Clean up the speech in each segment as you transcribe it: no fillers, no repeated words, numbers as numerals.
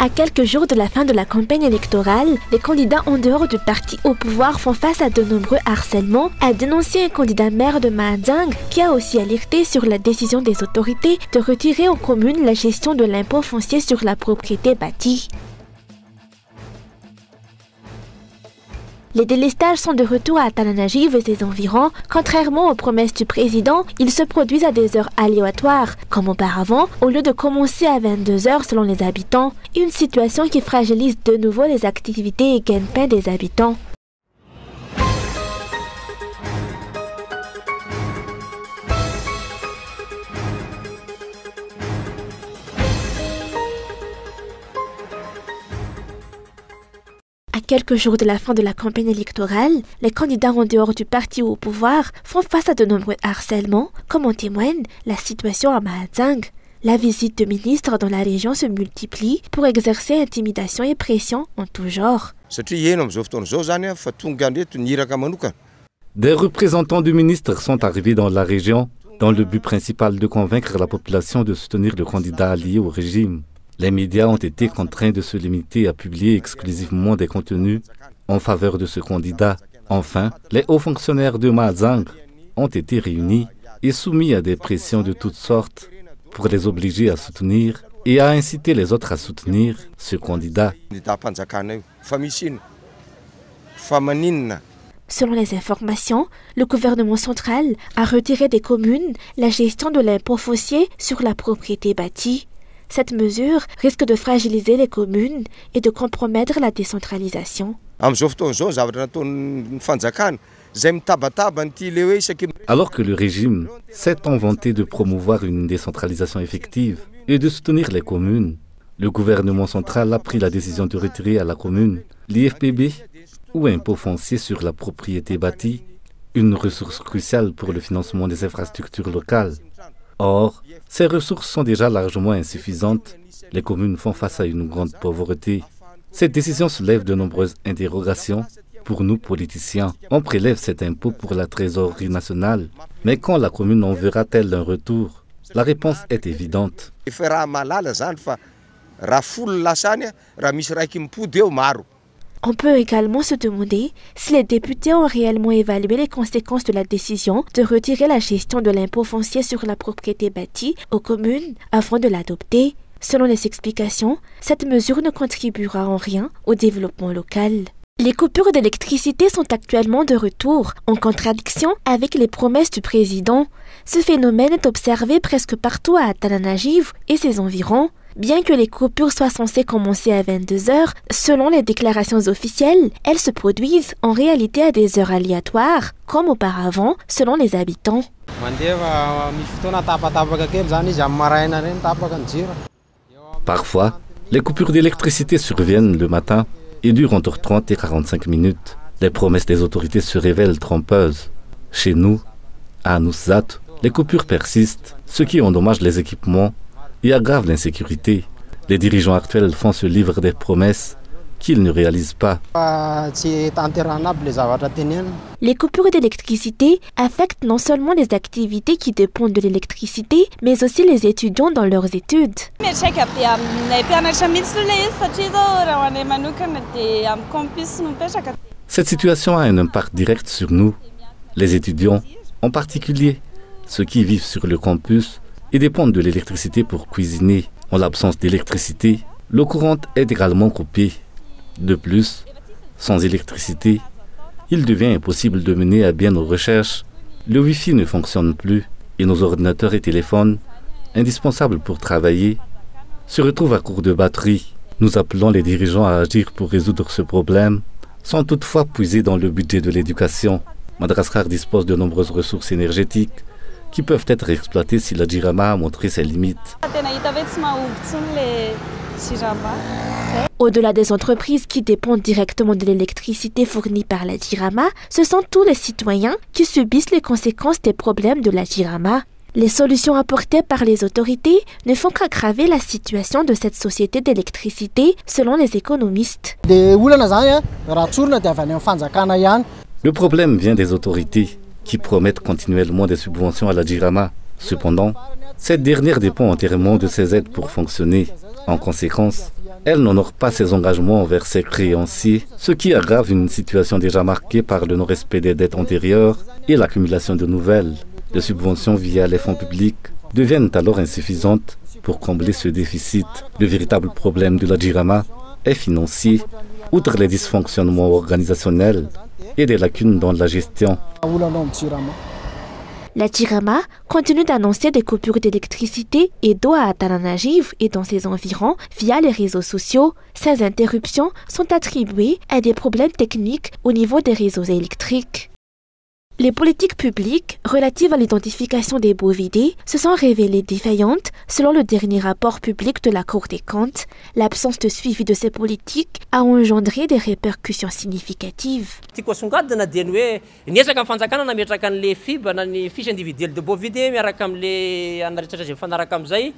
À quelques jours de la fin de la campagne électorale, les candidats en dehors du parti au pouvoir font face à de nombreux harcèlements, a dénoncé un candidat maire de Mahajanga qui a aussi alerté sur la décision des autorités de retirer aux communes la gestion de l'impôt foncier sur la propriété bâtie. Les délestages sont de retour à Tananarive et ses environs. Contrairement aux promesses du président, ils se produisent à des heures aléatoires, comme auparavant, au lieu de commencer à 22 h selon les habitants. Une situation qui fragilise de nouveau les activités et gagne-pain des habitants. À quelques jours de la fin de la campagne électorale, les candidats en dehors du parti au pouvoir font face à de nombreux harcèlements, comme en témoigne la situation à Mahajanga. La visite de ministres dans la région se multiplie pour exercer intimidation et pression en tout genre. Des représentants du ministre sont arrivés dans la région dans le but principal de convaincre la population de soutenir le candidat allié au régime. Les médias ont été contraints de se limiter à publier exclusivement des contenus en faveur de ce candidat. Enfin, les hauts fonctionnaires de Mahajanga ont été réunis et soumis à des pressions de toutes sortes pour les obliger à soutenir et à inciter les autres à soutenir ce candidat. Selon les informations, le gouvernement central a retiré des communes la gestion de l'impôt foncier sur la propriété bâtie. Cette mesure risque de fragiliser les communes et de compromettre la décentralisation. Alors que le régime s'est vanté de promouvoir une décentralisation effective et de soutenir les communes, le gouvernement central a pris la décision de retirer à la commune l'IFPB ou impôt foncier sur la propriété bâtie, une ressource cruciale pour le financement des infrastructures locales. Or, ces ressources sont déjà largement insuffisantes. Les communes font face à une grande pauvreté. Cette décision soulève de nombreuses interrogations. Pour nous, politiciens, on prélève cet impôt pour la trésorerie nationale. Mais quand la commune en verra-t-elle un retour? La réponse est évidente. On peut également se demander si les députés ont réellement évalué les conséquences de la décision de retirer la gestion de l'impôt foncier sur la propriété bâtie aux communes avant de l'adopter. Selon les explications, cette mesure ne contribuera en rien au développement local. Les coupures d'électricité sont actuellement de retour, en contradiction avec les promesses du président. Ce phénomène est observé presque partout à Tananarive et ses environs. Bien que les coupures soient censées commencer à 22 h, selon les déclarations officielles, elles se produisent en réalité à des heures aléatoires, comme auparavant, selon les habitants. Parfois, les coupures d'électricité surviennent le matin et durent entre 30 et 45 minutes. Les promesses des autorités se révèlent trompeuses. Chez nous, à Nusat, les coupures persistent, ce qui endommage les équipements et aggrave l'insécurité. Les dirigeants actuels font ce livre des promesses qu'ils ne réalisent pas. Les coupures d'électricité affectent non seulement les activités qui dépendent de l'électricité, mais aussi les étudiants dans leurs études. Cette situation a un impact direct sur nous, les étudiants, en particulier ceux qui vivent sur le campus et dépendent de l'électricité pour cuisiner. En l'absence d'électricité, l'eau courante est également coupée. De plus, sans électricité, il devient impossible de mener à bien nos recherches. Le Wi-Fi ne fonctionne plus et nos ordinateurs et téléphones, indispensables pour travailler, se retrouvent à court de batterie. Nous appelons les dirigeants à agir pour résoudre ce problème, sans toutefois puiser dans le budget de l'éducation. Madagascar dispose de nombreuses ressources énergétiques qui peuvent être exploitées si la Jirama a montré ses limites. Au-delà des entreprises qui dépendent directement de l'électricité fournie par la Jirama, ce sont tous les citoyens qui subissent les conséquences des problèmes de la Jirama. Les solutions apportées par les autorités ne font qu'aggraver la situation de cette société d'électricité, selon les économistes. Le problème vient des autorités qui promettent continuellement des subventions à la Jirama. Cependant, cette dernière dépend entièrement de ces aides pour fonctionner. En conséquence, Elle n'honore pas ses engagements envers ses créanciers, ce qui aggrave une situation déjà marquée par le non-respect des dettes antérieures et l'accumulation de nouvelles. Les subventions via les fonds publics deviennent alors insuffisantes pour combler ce déficit. Le véritable problème de la Jirama est financier, outre les dysfonctionnements organisationnels et des lacunes dans la gestion. La Jirama continue d'annoncer des coupures d'électricité et d'eau à Antananarivo et dans ses environs via les réseaux sociaux. Ces interruptions sont attribuées à des problèmes techniques au niveau des réseaux électriques. Les politiques publiques relatives à l'identification des bovidés se sont révélées défaillantes selon le dernier rapport public de la Cour des comptes. L'absence de suivi de ces politiques a engendré des répercussions significatives.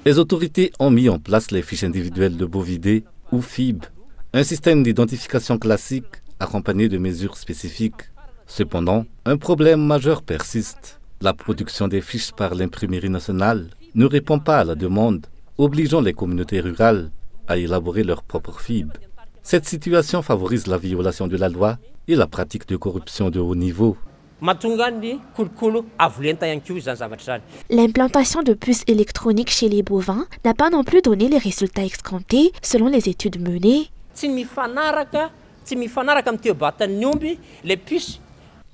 Les autorités ont mis en place les fiches individuelles de bovidés ou FIB, un système d'identification classique accompagné de mesures spécifiques. Cependant, un problème majeur persiste. La production des fiches par l'imprimerie nationale ne répond pas à la demande, obligeant les communautés rurales à élaborer leurs propres FIB. Cette situation favorise la violation de la loi et la pratique de corruption de haut niveau. L'implantation de puces électroniques chez les bovins n'a pas non plus donné les résultats escomptés selon les études menées.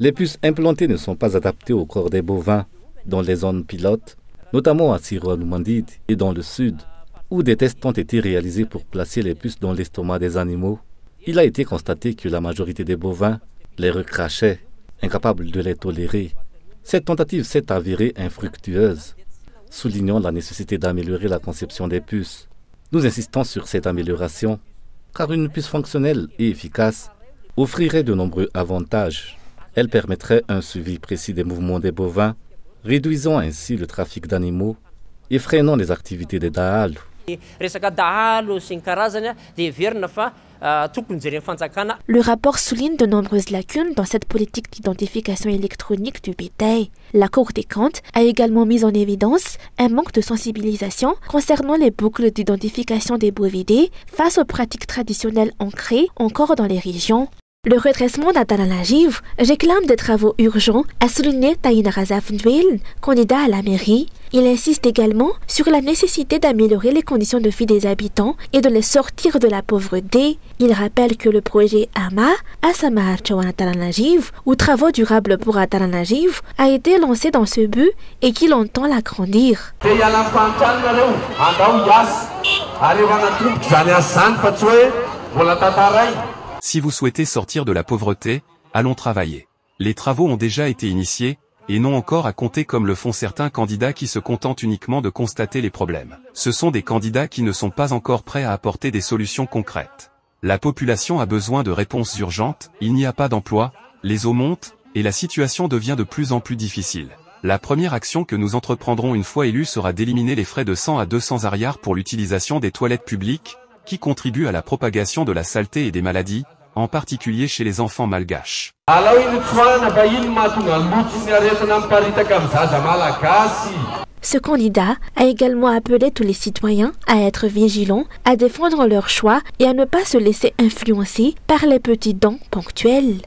Les puces implantées ne sont pas adaptées au corps des bovins dans les zones pilotes, notamment à Siroanoumandide et dans le sud, où des tests ont été réalisés pour placer les puces dans l'estomac des animaux. Il a été constaté que la majorité des bovins les recrachaient, incapables de les tolérer. Cette tentative s'est avérée infructueuse, soulignant la nécessité d'améliorer la conception des puces. Nous insistons sur cette amélioration, car une puce fonctionnelle et efficace offrirait de nombreux avantages. Elle permettrait un suivi précis des mouvements des bovins, réduisant ainsi le trafic d'animaux et freinant les activités des dahalo. Le rapport souligne de nombreuses lacunes dans cette politique d'identification électronique du bétail. La Cour des comptes a également mis en évidence un manque de sensibilisation concernant les boucles d'identification des bovidés face aux pratiques traditionnelles ancrées encore dans les régions. Le redressement d'Antananarivo réclame des travaux urgents, a souligné Taïna Razafndwel, candidat à la mairie. Il insiste également sur la nécessité d'améliorer les conditions de vie des habitants et de les sortir de la pauvreté. Il rappelle que le projet AMA, Asamaharcho Antananarivo, ou Travaux durables pour Antananarivo, a été lancé dans ce but et qu'il entend l'agrandir. Si vous souhaitez sortir de la pauvreté, allons travailler. Les travaux ont déjà été initiés, et non encore à compter comme le font certains candidats qui se contentent uniquement de constater les problèmes. Ce sont des candidats qui ne sont pas encore prêts à apporter des solutions concrètes. La population a besoin de réponses urgentes, il n'y a pas d'emploi, les eaux montent, et la situation devient de plus en plus difficile. La première action que nous entreprendrons une fois élus sera d'éliminer les frais de 100 à 200 ariars pour l'utilisation des toilettes publiques, qui contribue à la propagation de la saleté et des maladies, en particulier chez les enfants malgaches. Ce candidat a également appelé tous les citoyens à être vigilants, à défendre leur choix et à ne pas se laisser influencer par les petits dons ponctuels.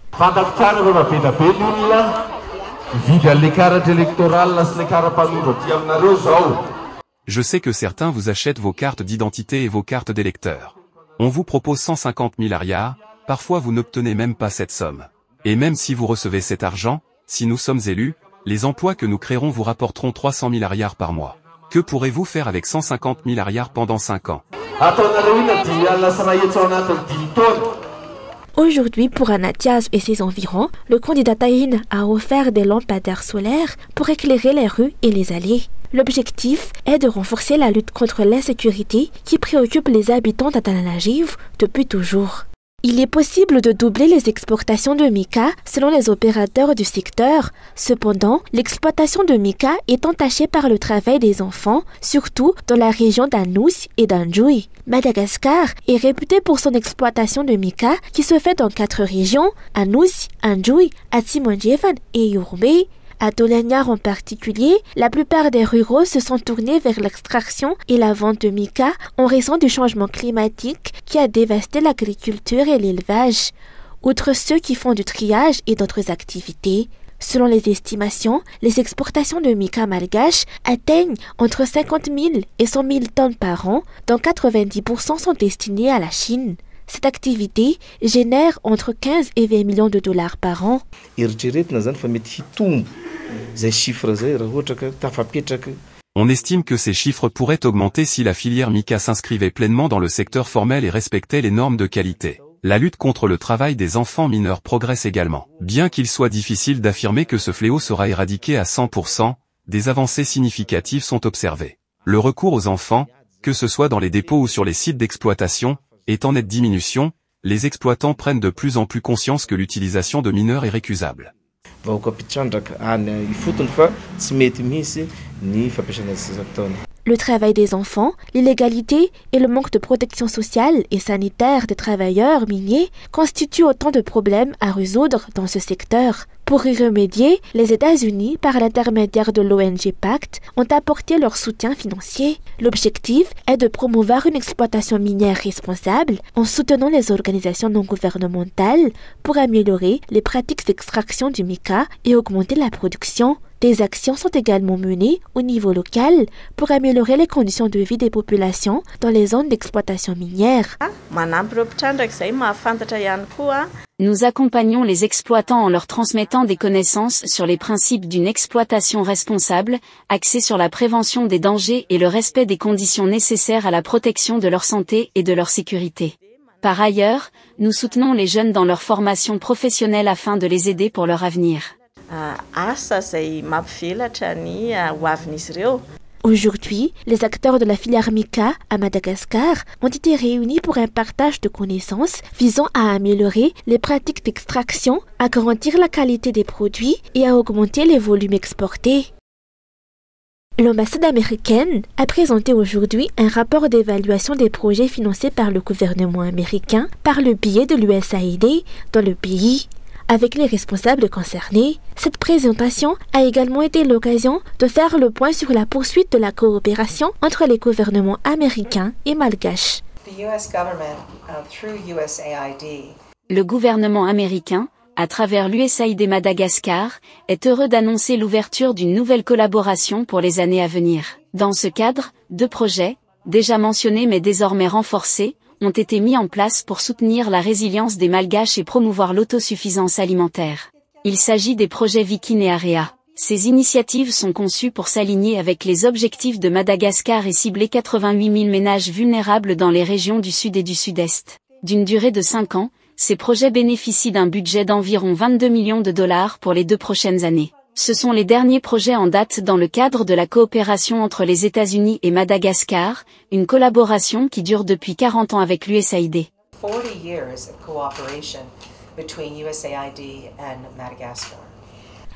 Je sais que certains vous achètent vos cartes d'identité et vos cartes d'électeurs. On vous propose 150 000 ariars, parfois vous n'obtenez même pas cette somme. Et même si vous recevez cet argent, si nous sommes élus, les emplois que nous créerons vous rapporteront 300 000 ariars par mois. Que pourrez-vous faire avec 150 000 ariars pendant 5 ans? Aujourd'hui, pour Anatiaz et ses environs, le candidat Taïna a offert des lampadaires solaires pour éclairer les rues et les allées. L'objectif est de renforcer la lutte contre l'insécurité qui préoccupe les habitants d'Antananarivo depuis toujours. Il est possible de doubler les exportations de mica selon les opérateurs du secteur. Cependant, l'exploitation de mica est entachée par le travail des enfants, surtout dans la région d'Anous et d'Anjoui. Madagascar est réputé pour son exploitation de mica qui se fait dans 4 régions, Anous, Anjoui, Atsimonjevan et Yorumbé. À Toliagnard en particulier, la plupart des ruraux se sont tournés vers l'extraction et la vente de mica en raison du changement climatique qui a dévasté l'agriculture et l'élevage, outre ceux qui font du triage et d'autres activités. Selon les estimations, les exportations de mica malgache atteignent entre 50 000 et 100 000 tonnes par an, dont 90% sont destinés à la Chine. Cette activité génère entre 15 et 20 millions de dollars par an. On estime que ces chiffres pourraient augmenter si la filière mica s'inscrivait pleinement dans le secteur formel et respectait les normes de qualité. La lutte contre le travail des enfants mineurs progresse également. Bien qu'il soit difficile d'affirmer que ce fléau sera éradiqué à 100%, des avancées significatives sont observées. Le recours aux enfants, que ce soit dans les dépôts ou sur les sites d'exploitation, est en nette diminution. Les exploitants prennent de plus en plus conscience que l'utilisation de mineurs est récusable. Le travail des enfants, l'illégalité et le manque de protection sociale et sanitaire des travailleurs miniers constituent autant de problèmes à résoudre dans ce secteur. Pour y remédier, les États-Unis, par l'intermédiaire de l'ONG PACT, ont apporté leur soutien financier. L'objectif est de promouvoir une exploitation minière responsable en soutenant les organisations non gouvernementales pour améliorer les pratiques d'extraction du mica et augmenter la production. Des actions sont également menées au niveau local pour améliorer les conditions de vie des populations dans les zones d'exploitation minière. Nous accompagnons les exploitants en leur transmettant des connaissances sur les principes d'une exploitation responsable, axée sur la prévention des dangers et le respect des conditions nécessaires à la protection de leur santé et de leur sécurité. Par ailleurs, nous soutenons les jeunes dans leur formation professionnelle afin de les aider pour leur avenir. Aujourd'hui, les acteurs de la filière mica à Madagascar ont été réunis pour un partage de connaissances visant à améliorer les pratiques d'extraction, à garantir la qualité des produits et à augmenter les volumes exportés. L'ambassade américaine a présenté aujourd'hui un rapport d'évaluation des projets financés par le gouvernement américain par le biais de l'USAID dans le pays. Avec les responsables concernés, cette présentation a également été l'occasion de faire le point sur la poursuite de la coopération entre les gouvernements américains et malgaches. Le gouvernement américain, à travers l'USAID Madagascar, est heureux d'annoncer l'ouverture d'une nouvelle collaboration pour les années à venir. Dans ce cadre, 2 projets, déjà mentionnés mais désormais renforcés, ont été mis en place pour soutenir la résilience des Malgaches et promouvoir l'autosuffisance alimentaire. Il s'agit des projets Vikin et Area. Ces initiatives sont conçues pour s'aligner avec les objectifs de Madagascar et cibler 88 000 ménages vulnérables dans les régions du Sud et du Sud-Est. D'une durée de 5 ans, ces projets bénéficient d'un budget d'environ 22 millions de dollars pour les 2 prochaines années. Ce sont les derniers projets en date dans le cadre de la coopération entre les États-Unis et Madagascar, une collaboration qui dure depuis 40 ans avec l'USAID.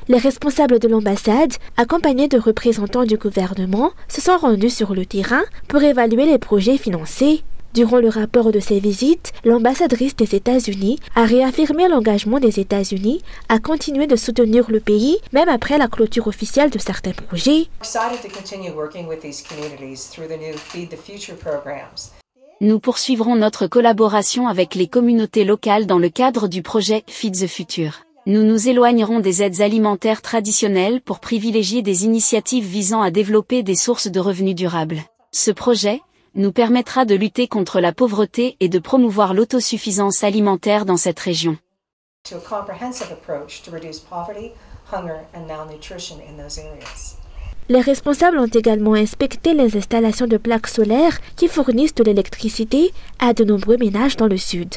Les responsables de l'ambassade, accompagnés de représentants du gouvernement, se sont rendus sur le terrain pour évaluer les projets financés. Durant le rapport de ces visites, l'ambassadrice des États-Unis a réaffirmé l'engagement des États-Unis à continuer de soutenir le pays, même après la clôture officielle de certains projets. Nous poursuivrons notre collaboration avec les communautés locales dans le cadre du projet Feed the Future. Nous nous éloignerons des aides alimentaires traditionnelles pour privilégier des initiatives visant à développer des sources de revenus durables. Ce projet nous permettra de lutter contre la pauvreté et de promouvoir l'autosuffisance alimentaire dans cette région. Les responsables ont également inspecté les installations de plaques solaires qui fournissent de l'électricité à de nombreux ménages dans le sud.